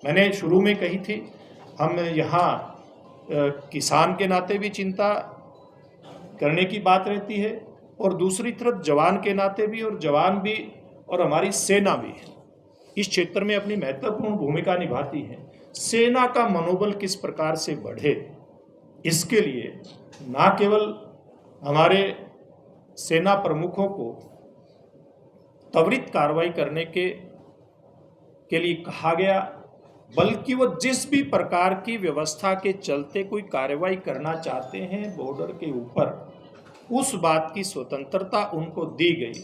मैंने शुरू में कही थी, हम यहाँ किसान के नाते भी चिंता करने की बात रहती है और दूसरी तरफ जवान के नाते भी, और जवान भी और हमारी सेना भी इस क्षेत्र में अपनी महत्वपूर्ण भूमिका निभाती है। सेना का मनोबल किस प्रकार से बढ़े, इसके लिए न केवल हमारे सेना प्रमुखों को त्वरित कार्रवाई करने के लिए कहा गया, बल्कि वो जिस भी प्रकार की व्यवस्था के चलते कोई कार्रवाई करना चाहते हैं बॉर्डर के ऊपर, उस बात की स्वतंत्रता उनको दी गई।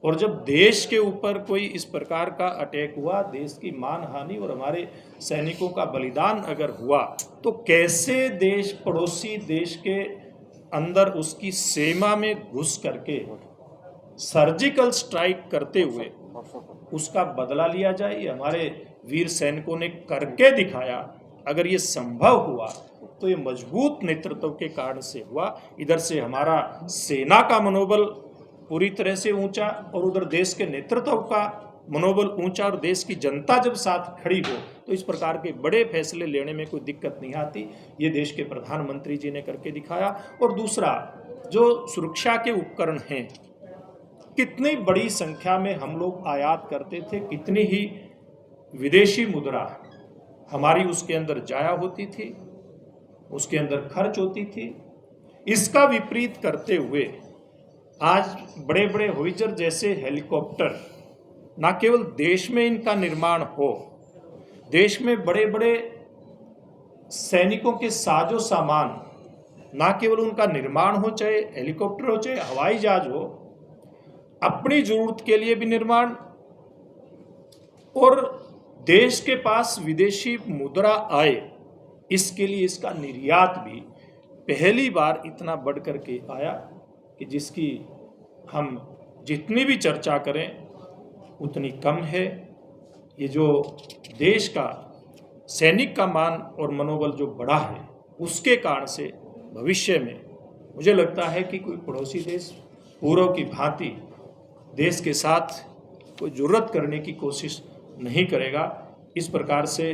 और जब देश के ऊपर कोई इस प्रकार का अटैक हुआ, देश की मानहानि और हमारे सैनिकों का बलिदान अगर हुआ, तो कैसे देश, पड़ोसी देश के अंदर उसकी सीमा में घुस करके सर्जिकल स्ट्राइक करते हुए उसका बदला लिया जाए। ये हमारे वीर सैनिकों ने करके दिखाया। अगर ये संभव हुआ तो ये मजबूत नेतृत्व के कारण से हुआ। इधर से हमारा सेना का मनोबल पूरी तरह से ऊंचा और उधर देश के नेतृत्व का मनोबल ऊंचा, और देश की जनता जब साथ खड़ी हो तो इस प्रकार के बड़े फैसले लेने में कोई दिक्कत नहीं आती। ये देश के प्रधानमंत्री जी ने करके दिखाया। और दूसरा, जो सुरक्षा के उपकरण हैं, कितनी बड़ी संख्या में हम लोग आयात करते थे, कितनी ही विदेशी मुद्रा हमारी उसके अंदर जाया होती थी, उसके अंदर खर्च होती थी। इसका विपरीत करते हुए आज बड़े बड़े होवित्जर जैसे हेलीकॉप्टर, न केवल देश में इनका निर्माण हो, देश में बड़े बड़े सैनिकों के साजो सामान, न केवल उनका निर्माण हो, चाहे हेलीकॉप्टर हो चाहे हवाई जहाज हो, अपनी जरूरत के लिए भी निर्माण, और देश के पास विदेशी मुद्रा आए इसके लिए इसका निर्यात भी पहली बार इतना बढ़ करके आया कि जिसकी हम जितनी भी चर्चा करें उतनी कम है। ये जो देश का सैनिक का मान और मनोबल जो बढ़ा है, उसके कारण से भविष्य में मुझे लगता है कि कोई पड़ोसी देश पूर्व की भांति देश के साथ कोई जुर्रत करने की कोशिश नहीं करेगा। इस प्रकार से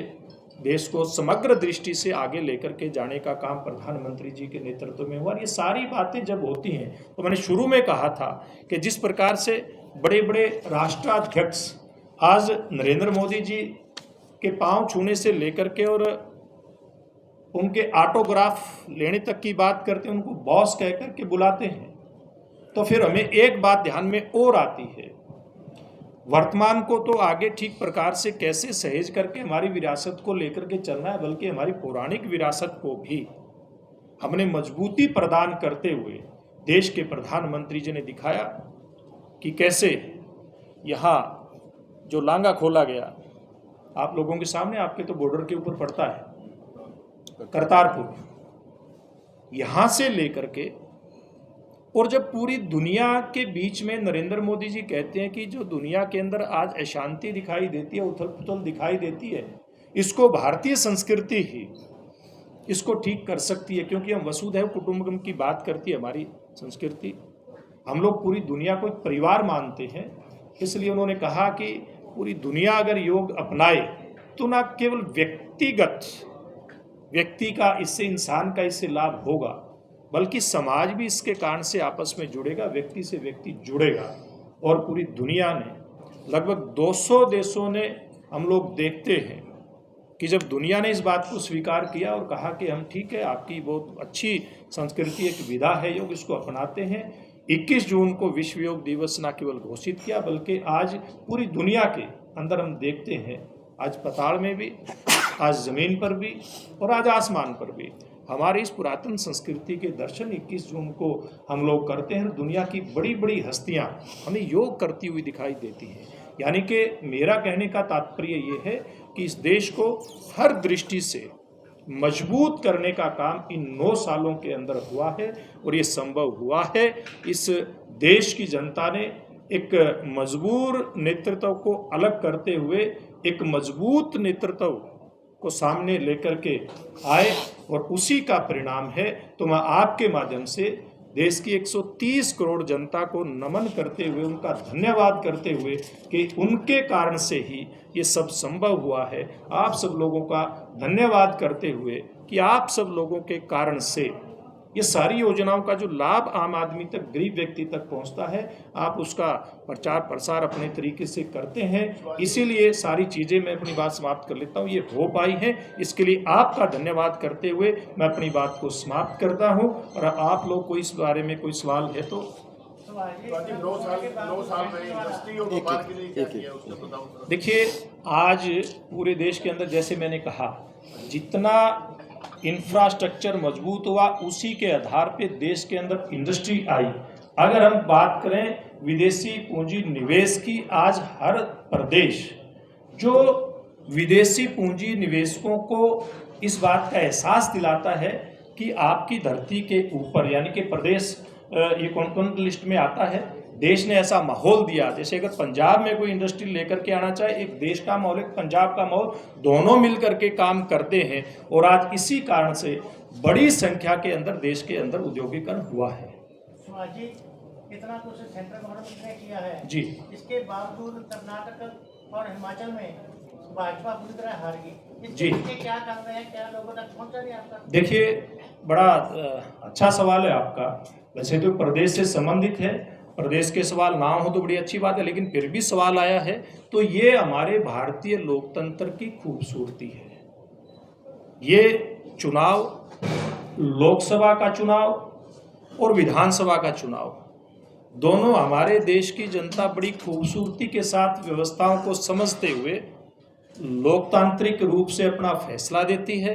देश को समग्र दृष्टि से आगे लेकर के जाने का काम प्रधानमंत्री जी के नेतृत्व में हुआ। और ये सारी बातें जब होती हैं तो मैंने शुरू में कहा था कि जिस प्रकार से बड़े बड़े राष्ट्राध्यक्ष आज नरेंद्र मोदी जी के पांव छूने से लेकर के और उनके ऑटोग्राफ लेने तक की बात करते हैं, उनको बॉस कह करके बुलाते हैं, तो फिर हमें एक बात ध्यान में और आती है, वर्तमान को तो आगे ठीक प्रकार से कैसे सहेज करके हमारी विरासत को लेकर के चलना है, बल्कि हमारी पौराणिक विरासत को भी हमने मजबूती प्रदान करते हुए देश के प्रधानमंत्री जी ने दिखाया कि कैसे यहाँ जो लांगा खोला गया आप लोगों के सामने, आपके तो बॉर्डर के ऊपर पड़ता है करतारपुर, यहाँ से लेकर के, और जब पूरी दुनिया के बीच में नरेंद्र मोदी जी कहते हैं कि जो दुनिया के अंदर आज अशांति दिखाई देती है, उथल पुथल दिखाई देती है, इसको भारतीय संस्कृति ही इसको ठीक कर सकती है, क्योंकि हम वसुधैव कुटुंबकम की बात करती है हमारी संस्कृति। हम लोग पूरी दुनिया को एक परिवार मानते हैं, इसलिए उन्होंने कहा कि पूरी दुनिया अगर योग अपनाए तो न केवल व्यक्ति का इससे, इंसान का इससे लाभ होगा, बल्कि समाज भी इसके कारण से आपस में जुड़ेगा, व्यक्ति से व्यक्ति जुड़ेगा। और पूरी दुनिया ने, लगभग 200 देशों ने, हम लोग देखते हैं कि जब दुनिया ने इस बात को स्वीकार किया और कहा कि हम ठीक है, आपकी बहुत अच्छी संस्कृति, एक विधा है योग, इसको अपनाते हैं, 21 जून को विश्व योग दिवस न केवल घोषित किया, बल्कि आज पूरी दुनिया के अंदर हम देखते हैं, आज पाताल में भी, आज जमीन पर भी और आज आसमान पर भी हमारी इस पुरातन संस्कृति के दर्शन 21 जून को हम लोग करते हैं। दुनिया की बड़ी बड़ी हस्तियां हमें योग करती हुई दिखाई देती हैं। यानी कि मेरा कहने का तात्पर्य ये है कि इस देश को हर दृष्टि से मजबूत करने का काम इन 9 सालों के अंदर हुआ है, और ये संभव हुआ है इस देश की जनता ने एक मजबूर नेतृत्व को अलग करते हुए एक मजबूत नेतृत्व को सामने लेकर के आए, और उसी का परिणाम है। तो मैं आपके माध्यम से देश की 130 करोड़ जनता को नमन करते हुए, उनका धन्यवाद करते हुए कि उनके कारण से ही ये सब संभव हुआ है। आप सब लोगों का धन्यवाद करते हुए कि आप सब लोगों के कारण से ये सारी योजनाओं का जो लाभ आम आदमी तक, गरीब व्यक्ति तक पहुंचता है, आप उसका प्रचार प्रसार अपने तरीके से करते हैं। इसीलिए सारी चीज़ें, मैं अपनी बात समाप्त कर लेता हूं, ये हो पाई हैं। इसके लिए आपका धन्यवाद करते हुए मैं अपनी बात को समाप्त करता हूं। और आप लोग को इस बारे में कोई सवाल है तो। 9 साल में इंडस्ट्री और व्यापार के लिए क्या किया उसको बताओ। देखिए, आज पूरे देश के अंदर, जैसे मैंने कहा, जितना इंफ्रास्ट्रक्चर मजबूत हुआ उसी के आधार पे देश के अंदर इंडस्ट्री आई। अगर हम बात करें विदेशी पूंजी निवेश की, आज हर प्रदेश जो विदेशी पूंजी निवेशकों को इस बात का एहसास दिलाता है कि आपकी धरती के ऊपर, यानी कि प्रदेश ये कौन लिस्ट में आता है, देश ने ऐसा माहौल दिया। जैसे अगर पंजाब में कोई इंडस्ट्री लेकर के आना चाहे, एक देश का माहौल, एक पंजाब का माहौल, दोनों मिलकर के काम करते हैं। और आज इसी कारण से बड़ी संख्या के अंदर देश के अंदर उद्योगीकरण हुआ है। जी, इतना कुछ सेंट्रल गवर्नमेंट ने किया है जी, इसके बावजूद कर्नाटक और हिमाचल में भाजपा पूरी तरह हार गई। जी, क्या कारण है, क्या लोगों तक पहुंचा नहीं आपका? देखिए, बड़ा अच्छा सवाल है आपका। वैसे तो प्रदेश से संबंधित है, प्रदेश के सवाल ना हो तो बड़ी अच्छी बात है, लेकिन फिर भी सवाल आया है तो ये हमारे भारतीय लोकतंत्र की खूबसूरती है। ये चुनाव, लोकसभा का चुनाव और विधानसभा का चुनाव, दोनों हमारे देश की जनता बड़ी खूबसूरती के साथ व्यवस्थाओं को समझते हुए लोकतांत्रिक रूप से अपना फैसला देती है।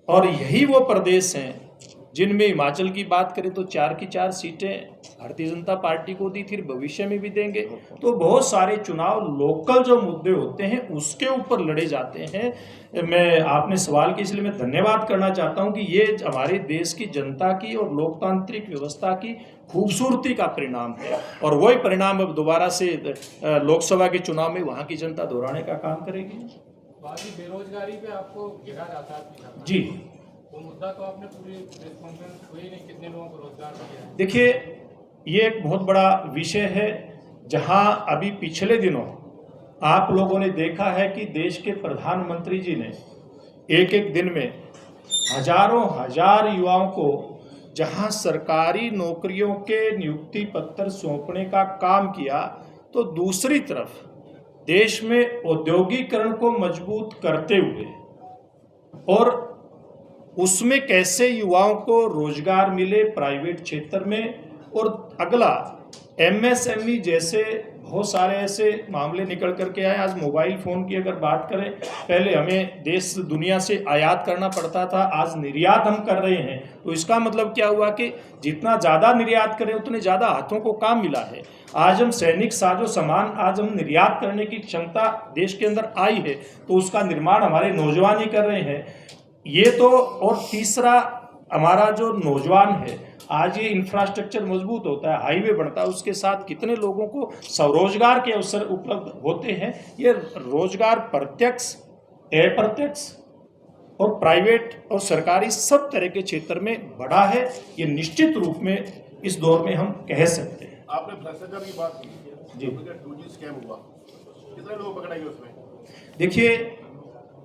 और यही वो प्रदेश हैं जिनमें हिमाचल की बात करें तो 4 की 4 सीटें भारतीय जनता पार्टी को दी थी, भविष्य में भी देंगे। तो बहुत सारे चुनाव लोकल जो मुद्दे होते हैं उसके ऊपर लड़े जाते हैं। मैं आपने सवाल की, इसलिए मैं धन्यवाद करना चाहता हूं कि ये हमारे देश की जनता की और लोकतांत्रिक व्यवस्था की खूबसूरती का परिणाम है। और वही परिणाम अब दोबारा से लोकसभा के चुनाव में वहाँ की जनता दोहराने का काम करेगी। बेरोजगारी पे आपको घेरा जाता है जी, वो मुद्दा तो आपने पूरी प्रेस कॉन्फ्रेंस हुई नहीं, कितने लोगों को रोजगार दिया है? देखिए, ये एक बहुत बड़ा विषय है जहां अभी पिछले दिनों आप लोगों ने देखा है कि देश के प्रधानमंत्री जी ने एक एक दिन में हजारों हजार युवाओं को जहां सरकारी नौकरियों के नियुक्ति पत्र सौंपने का काम किया, तो दूसरी तरफ देश में औद्योगिकरण को मजबूत करते हुए और उसमें कैसे युवाओं को रोजगार मिले प्राइवेट क्षेत्र में, और अगला एमएसएमई जैसे बहुत सारे ऐसे मामले निकल करके आए। आज मोबाइल फ़ोन की अगर बात करें, पहले हमें देश दुनिया से आयात करना पड़ता था, आज निर्यात हम कर रहे हैं। तो इसका मतलब क्या हुआ कि जितना ज़्यादा निर्यात करें उतने ज़्यादा हाथों को काम मिला है। आज हम सैनिक साजो सामान, आज हम निर्यात करने की क्षमता देश के अंदर आई है, तो उसका निर्माण हमारे नौजवान ही कर रहे हैं। ये तो, और तीसरा हमारा जो नौजवान है, आज ये इंफ्रास्ट्रक्चर मजबूत होता है, हाईवे बनता है, उसके साथ कितने लोगों को स्वरोजगार के अवसर उपलब्ध होते हैं। ये रोजगार प्रत्यक्ष, अप्रत्यक्ष और प्राइवेट और सरकारी सब तरह के क्षेत्र में बढ़ा है। ये निश्चित रूप में इस दौर में हम कह सकते हैं। आपने भ्रष्टाचार की बात की जी, 2G स्कैम हुआ, कितने लोग पकड़ाए उसमें? देखिए,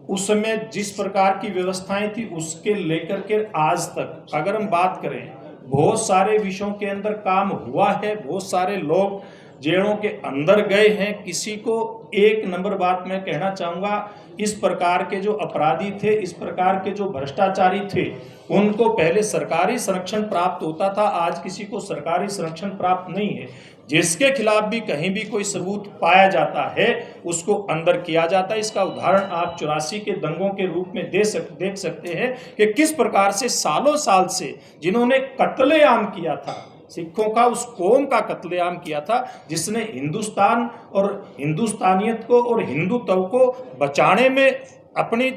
उस समय जिस प्रकार की व्यवस्थाएं थी उसके लेकर के आज तक अगर हम बात करें, बहुत सारे विषयों के अंदर काम हुआ है, बहुत सारे लोग जेलों के अंदर गए हैं। किसी को एक नंबर बात मैं कहना चाहूँगा, इस प्रकार के जो अपराधी थे, इस प्रकार के जो भ्रष्टाचारी थे, उनको पहले सरकारी संरक्षण प्राप्त होता था, आज किसी को सरकारी संरक्षण प्राप्त नहीं है। जिसके खिलाफ भी कहीं भी कोई सबूत पाया जाता है उसको अंदर किया जाता है। इसका उदाहरण आप 84 के दंगों के रूप में देख सकते हैं कि किस प्रकार से सालों साल से जिन्होंने कत्लेआम किया था, सिखों का, उस कौम का कत्लेआम किया था, जिसने हिंदुस्तान और हिंदुस्तानियत को और हिंदुत्व को बचाने में अपनी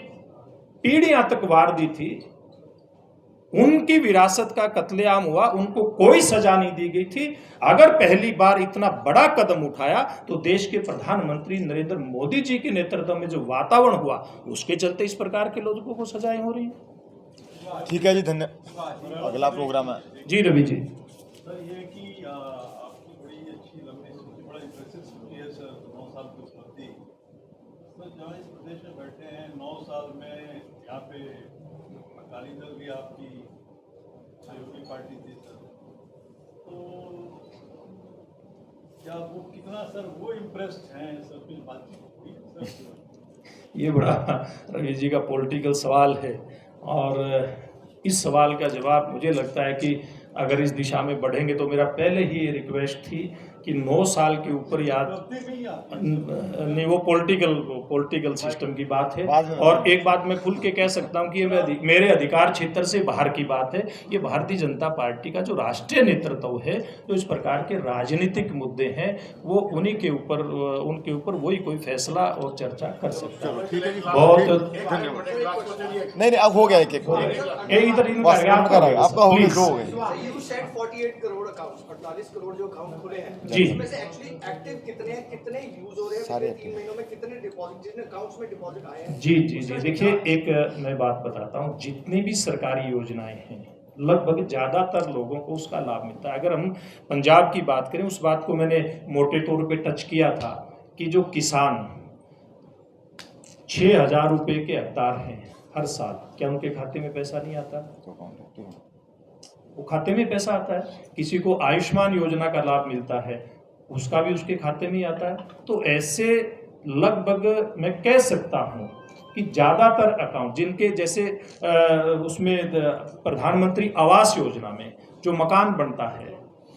पीढ़ियां तक वार दी थी, उनकी विरासत का कत्लेआम हुआ, उनको कोई सजा नहीं दी गई थी। अगर पहली बार इतना बड़ा कदम उठाया तो देश के प्रधानमंत्री नरेंद्र मोदी जी के नेतृत्व में जो वातावरण हुआ उसके चलते इस प्रकार के लोगों को सजाएं हो रही हैं। ठीक है जी, धन्यवाद। अगला प्रोग्राम है जी रवि जी। सर ये कि आपकी बड़ी अच्छी लंबी स्मृति, बड़ा इंप्रेसिव स्मृति है सर, 9 साल की स्मृति। सर जहाँ इस प्रदेश में बैठे हैं 9 साल में, यहाँ पे अकाली दल भी आपकी सहयोगी पार्टी थी सर, तो क्या वो कितना सर वो इम्प्रेस्ड हैं सर, कुछ बातचीत हुई है सर? ये बड़ा रवि जी का पॉलिटिकल सवाल है और इस सवाल का जवाब मुझे लगता है कि अगर इस दिशा में बढ़ेंगे तो मेरा पहले ही ये रिक्वेस्ट थी कि 9 साल के ऊपर याद नहीं, वो पॉलिटिकल सिस्टम की बात है। और एक बात मैं खुल के कह सकता हूं कि ये मेरे अधिकार क्षेत्र से बाहर की बात है। ये भारतीय जनता पार्टी का जो राष्ट्रीय नेतृत्व है, जो इस प्रकार के राजनीतिक मुद्दे हैं, वो उनके ऊपर वही कोई फैसला और चर्चा कर सकता है। बहुत नहीं, अब हो गया एक इधर इनका आपका हो गया, दो हो गए। You said 48 crore accounts, 48 crore जो अकाउंट खुले हैं, जी। उसमें से एक्चुअली एक्टिव कितने हैं, कितने यूज हो रहे हैं, सारे पिछले 3 महीनों में कितने डिपॉजिट, जितने अकाउंट्स में डिपॉजिट आए हैं? जी। देखिए, एक मैं बात बताता हूँ, जितनी भी सरकारी योजनाएं हैं लगभग ज़्यादातर लोगों को उसका लाभ मिलता है। अगर हम पंजाब की बात करें, उस बात को मैंने मोटे तौर पे टच किया था कि जो किसान 6,000 रुपये के हकदार हैं हर साल, क्या उनके खाते में पैसा नहीं आता? वो खाते में पैसा आता है। किसी को आयुष्मान योजना का लाभ मिलता है, उसका भी उसके खाते में ही आता है। तो ऐसे लगभग मैं कह सकता हूँ कि ज़्यादातर अकाउंट जिनके, जैसे उसमें प्रधानमंत्री आवास योजना में जो मकान बनता है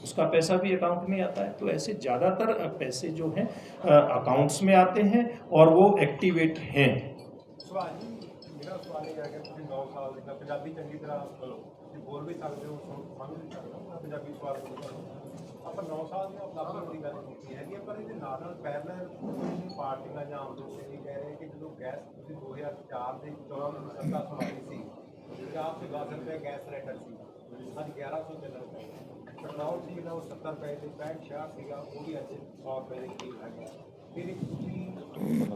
उसका पैसा भी अकाउंट में आता है। तो ऐसे ज़्यादातर पैसे जो हैं अकाउंट्स में आते हैं और वो एक्टिवेट हैं। मेरा सवाल ये है कि ਤੁਸੀਂ 9 ਸਾਲ ਦਾ ਪੰਜਾਬੀ ਚੰਗੀ ਤਰ੍ਹਾਂ ਬੋਲ ਵੀ ਸਕਦੇ ਹੋ, ਸਮਝ ਵੀ ਸਕਦੇ ਹੋ, ਪੰਜਾਬੀ ਸਵਾਲ ਪੁੱਛਦਾ ਆਪਾਂ 9 ਸਾਲ ਦੀ ਉਪਲਬਧੀ ਦੀ ਗੱਲ ਕੀਤੀ ਹੈਗੀ, ਪਰ ਇਹਦੇ ਨਾਲ ਪੈਰਲਲ ਪਾਰਟੀਆਂ ਜਾਂ ਆਮ ਲੋਕ ਇਹ ਕਹਿ ਰਹੇ ਕਿ ਜਦੋਂ ਗੈਸ ਤੁਸੀਂ 2004 ਦੇ 14 ਨੂੰ ਸੱਤਾ ਸੰਭਾਲੀ ਸੀ, ਪੰਜਾਬ से 10 रुपये गैस सिलेंडर ਸੀ, ਅੱਜ 1100 ਚੱਲ ਰਿਹਾ ਹੈ। ਪੈਟਰੋਲ ਸੀ ਜਿਹੜਾ ਉਹ 70 ਰੁਪਏ ਤੇ 65 ਸੀਗਾ, ਉਹ ਵੀ ਅੱਜ 100 ਰੁਪਏ ਦੇ ਕਰੀਬ ਹੈਗਾ। ਫਿਰ ਇੱਕ ਤੁਸੀਂ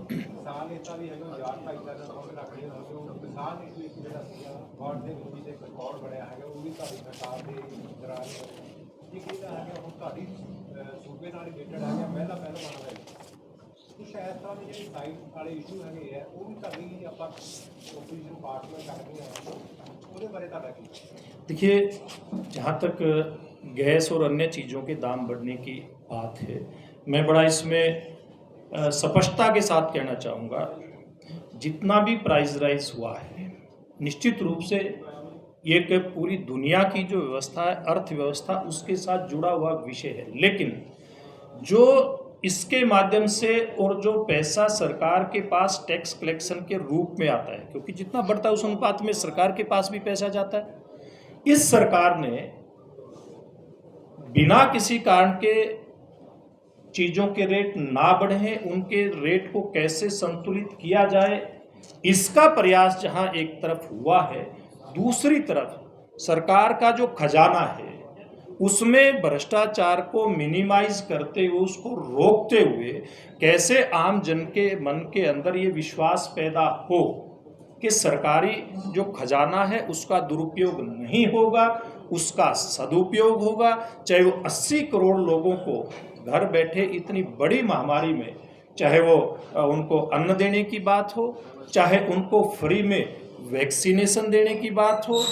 ਕਿਸਾਨ ਨੇਤਾ ਵੀ ਹੈਗਾ, 2.5 ਸਾਲ ਰੱਖ ਰਹੇ ਹੋ, ਜੋ ਕਿਸਾਨ ਨੀਤੀ ਇੱਕ ਜਿਹੜਾ ਸੀਗਾ ਗੌਰ ਦੇ ਵਿੱਚ ਵੀ ਇੱਕ ਰਿਕਾਰਡ ਬਣਿਆ ਹੈਗਾ, ਉਹ ਵੀ ਤੁਹਾਡੀ ਸਰਕਾਰ ਦੇ ਦੌਰਾਨ ਇੱਕ ਇਹਦਾ ਹੈਗਾ ਹੁਣ ਤੁਹਾਡੀ ਸੂਬੇ ਨਾਲ ਰਿਲੇਟਡ ਹੈਗਾ, ਪਹਿਲਾ ਬਣ ਰਿਹਾ ਕੁਛ ਇਸ ਤਰ੍ਹਾਂ ਦੇ ਜਿਹੜੇ ਸਾਈਡ ਵਾਲੇ ਇਸ਼ੂ ਹੈਗੇ ਆ, ਉਹ ਵੀ ਤੁਹਾਡੀ ਆਪਾਂ ਓਪੋਜੀਸ਼ਨ ਪਾਰਟੀਆਂ ਕਰਦੇ ਆ, ਉਹਦੇ ਬਾਰੇ ਤੁਹਾਡਾ ਕੀ? देखिए, जहाँ तक गैस और अन्य चीज़ों के दाम बढ़ने की बात है, मैं बड़ा इसमें स्पष्टता के साथ कहना चाहूँगा, जितना भी प्राइस राइज हुआ है निश्चित रूप से ये एक पूरी दुनिया की जो व्यवस्था है, अर्थव्यवस्था, उसके साथ जुड़ा हुआ विषय है। लेकिन जो इसके माध्यम से और जो पैसा सरकार के पास टैक्स कलेक्शन के रूप में आता है, क्योंकि जितना बढ़ता है उस अनुपात में सरकार के पास भी पैसा जाता है। इस सरकार ने बिना किसी कारण के चीज़ों के रेट ना बढ़े, उनके रेट को कैसे संतुलित किया जाए, इसका प्रयास जहां एक तरफ हुआ है, दूसरी तरफ सरकार का जो खजाना है उसमें भ्रष्टाचार को मिनिमाइज करते हुए, उसको रोकते हुए कैसे आम जन के मन के अंदर ये विश्वास पैदा हो कि सरकारी जो खजाना है उसका दुरुपयोग नहीं होगा, उसका सदुपयोग होगा। चाहे वो 80 करोड़ लोगों को घर बैठे इतनी बड़ी महामारी में, चाहे वो उनको अन्न देने की बात हो, चाहे उनको फ्री में वैक्सीनेशन देने की बात हो,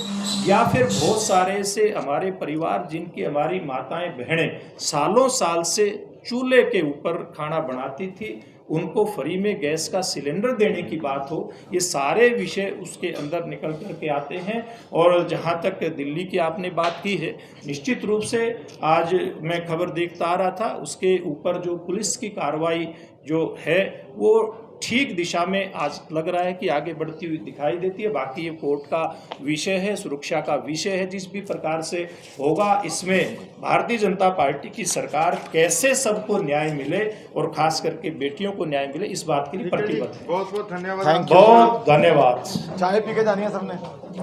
या फिर बहुत सारे से हमारे परिवार जिनकी, हमारी माताएं बहनें सालों साल से चूल्हे के ऊपर खाना बनाती थी, उनको फ्री में गैस का सिलेंडर देने की बात हो, ये सारे विषय उसके अंदर निकल कर के आते हैं। और जहाँ तक दिल्ली की आपने बात की है, निश्चित रूप से आज मैं खबर देखता आ रहा था, उसके ऊपर जो पुलिस की कार्रवाई जो है वो ठीक दिशा में आज लग रहा है कि आगे बढ़ती हुई दिखाई देती है। बाकी ये कोर्ट का विषय है, सुरक्षा का विषय है, जिस भी प्रकार से होगा इसमें भारतीय जनता पार्टी की सरकार कैसे सबको न्याय मिले और खास करके बेटियों को न्याय मिले, इस बात के लिए प्रतिबद्ध है। बहुत बहुत धन्यवाद। बहुत धन्यवाद। चाय पी के जानी है सबने।